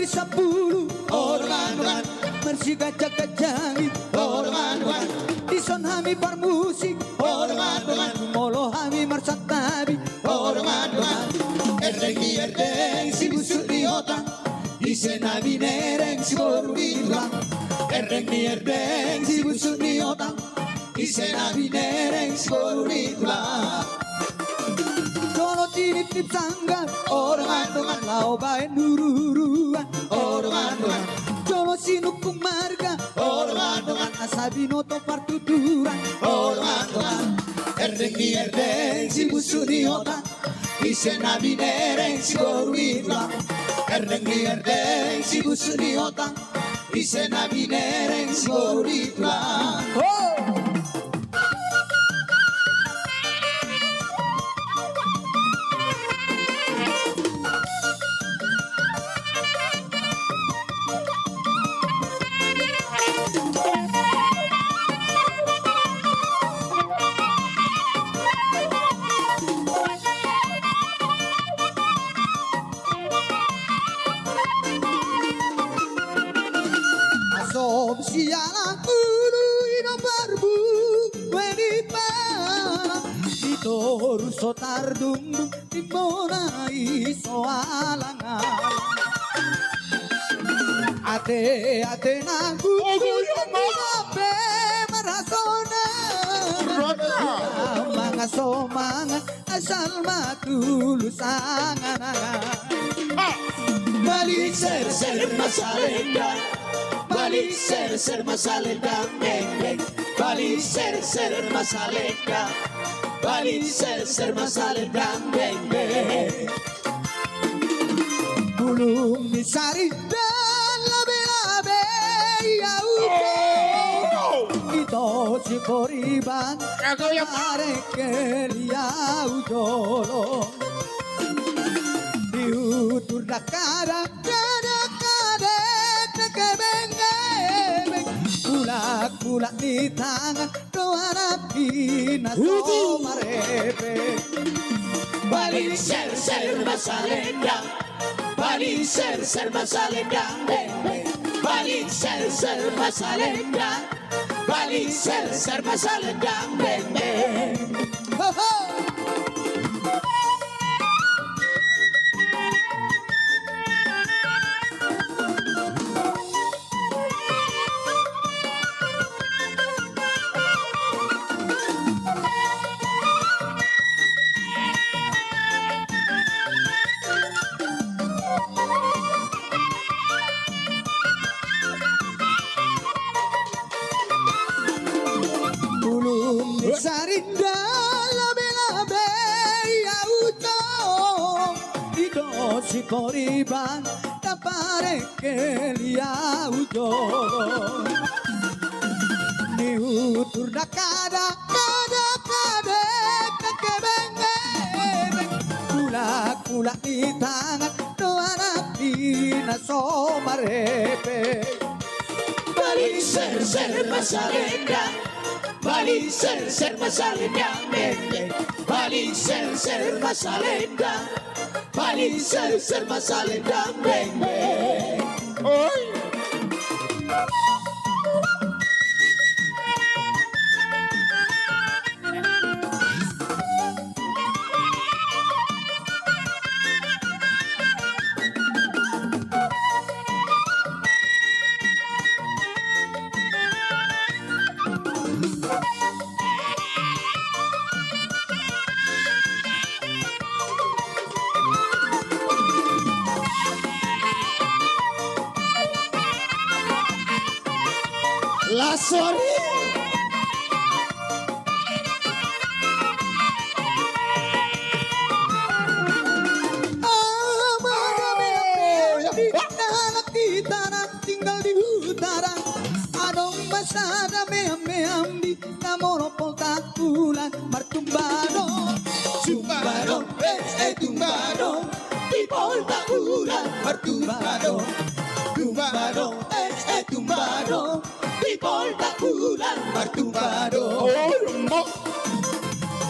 10 orang Mersi gajah-gajangi orang Dison hami parmusik orang Molo hami marsatabi orang Erdeng si busuk di otak Isen hami nereng si boru di tulang Erdeng si busuk di otak Isen hami nereng si boru di tulang Jono tinitip sanggan orang Lau bae nururuan orang Jono sinukung marga orang Asabinoto partuturan orang Erdeng si busuk di otak Isen hami nereng si boru di tulang Erdeng si busuk di otak Isen hami nereng si boru di tulang Asom sialang ului no barbu Wenita Ditoru sotar dung Timonai soalangan Ate nanggu Ape marasona Manga somanga Asal matulus angan-angan Balik ser masalenga Balik ser masalenga Balik ser masalenga Balik ser masalenga Bulung disari dan labe-labe ya Ito si koriban Areke liau jolo Diutur dakara Kulak di tangan doa pina somarepe Balik ser masalenga Balik ser masalenga Balik ser masalenga Balik ser masalenga Sarinda labe-labe ya utong Ito si koriban Tapare ke liya ujolo Niutur na kada Kakebenge Kulak di tangan Doa nabi na somarepe Balik ser masalenga Balik ser masalenga Balik ser masalenga Balik ser masalenga Oi La Sori tinggal di utara Adong basada meam-meam Namoro poltakulan Martumbado Tumbado tumbado Di poltakulan Martumbado Tumbado tumbado Di poltakulan Martumbado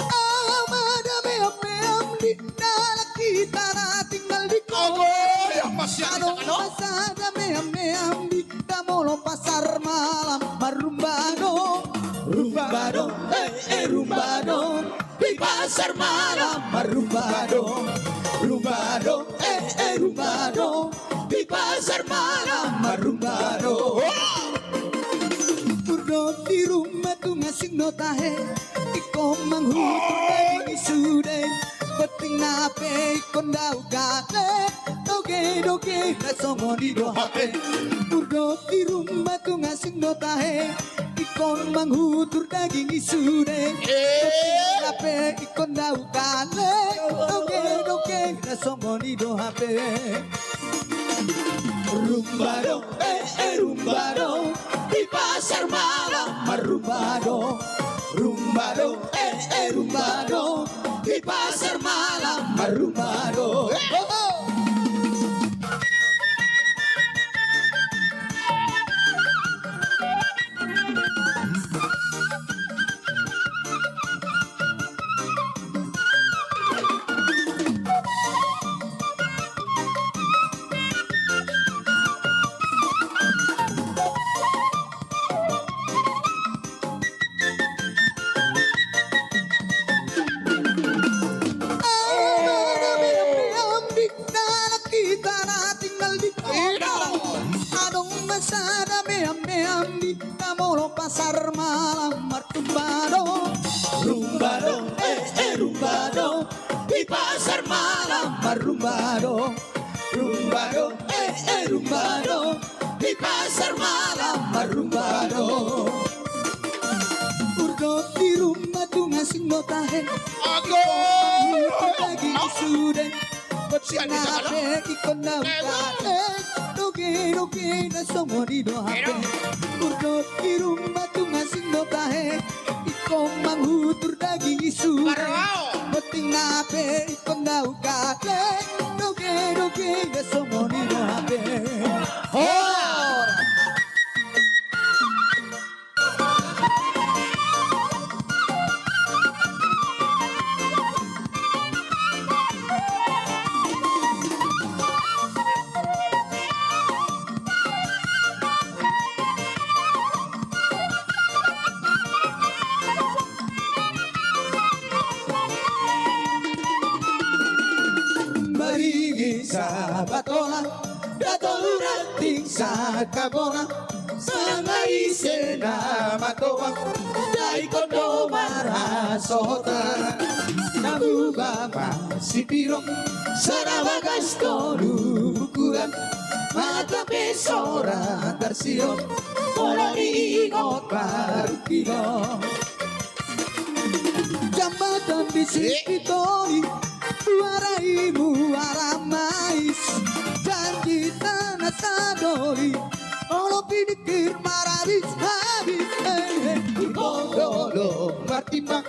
Amada meam-meam Di nala kita na tinggal di Agoy, ang masyado ka no? Pasada meam di Damolo pasar malam marumbado. Rumbado, rumbado di pasar malam marumbado. Rumbado, rumbado di pasar malam marumbado. Purdo di rumah tu ngasih notahe iko manghutur dari sude penting nape ikon dau gale doge nasongo di dohape. Purdo di rumah tu ngasih notahe ikon manghutur daging isude penting nape ikon dau gale doge nasongo di dohape. Rumbado, rumbado di pasar malam marumbado. Rumbado, rumbado di pasar malam marumbado. Pasada meam di Damolo pasar malam marumbado. Rumbado, rumbado di pasar malam marumbado. Rumbado, rumbado di pasar malam marumbado. Urdo di rumah tu ngasih notahe lagi sude nape ikon dau gale doge nasongo di dohape. Urdo di rumah tu ngasih notahe iko manghutur daging isu penting nape ikon dau gale doge nasongo di dohape. Sabatola, datol rating sa kabona, sa marisena matoa, dai kondo marasota, nabubaba si pirong, sarabagas tolukuran, mata pesora tarsio, polari ingot parkilo. Jambatan di Sipitori, Waraimu waramais janji tanah sadoli olo pidikir marabis habis Bondolo martimbang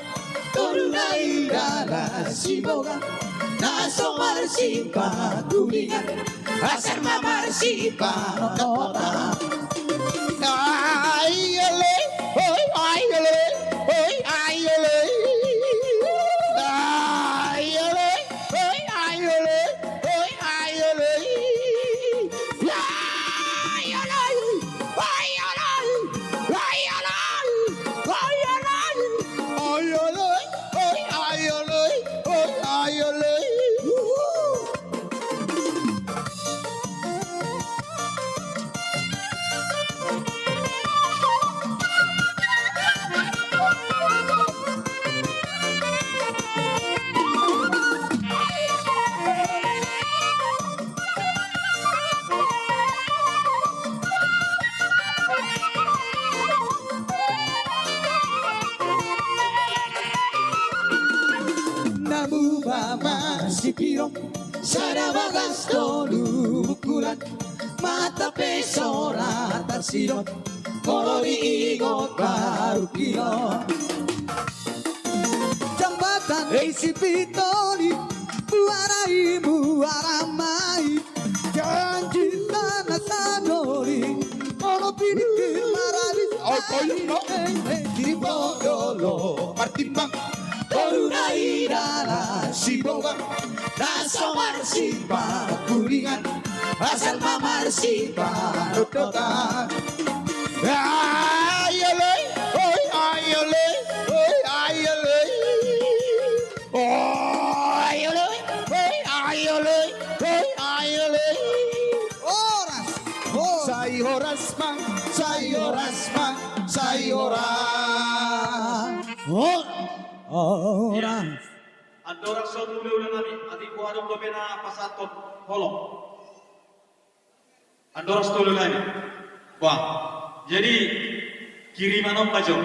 torunai dala siboga naso marsipa tulingan asar mamarsipa nota. Ayole oi ayole oi ayole si pirong sarabagas tolukulan mata pesora tarsiro kolori igot parukio. Jambatan si pitoli buaraimu waramai janji tanah sadoli olo pidikir marabis di Bondolo martimbang torunai dala siboga naso marsipa kuringan asal mamar arsipan kota. Ayo le, oi ayo le, oi ayo le. Oh, ayo le, oi ayo le, oi ayo le. Oras, Sayoras mang, sayoras mang, sayoras. oras. Andorak sa tuloy ulang namin, ating po anong gabi na pasatot, holong. Andorak sa tuloy namin. Wah, jadi kiriman om bajo.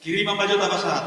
Kiriman bajo tak pasat.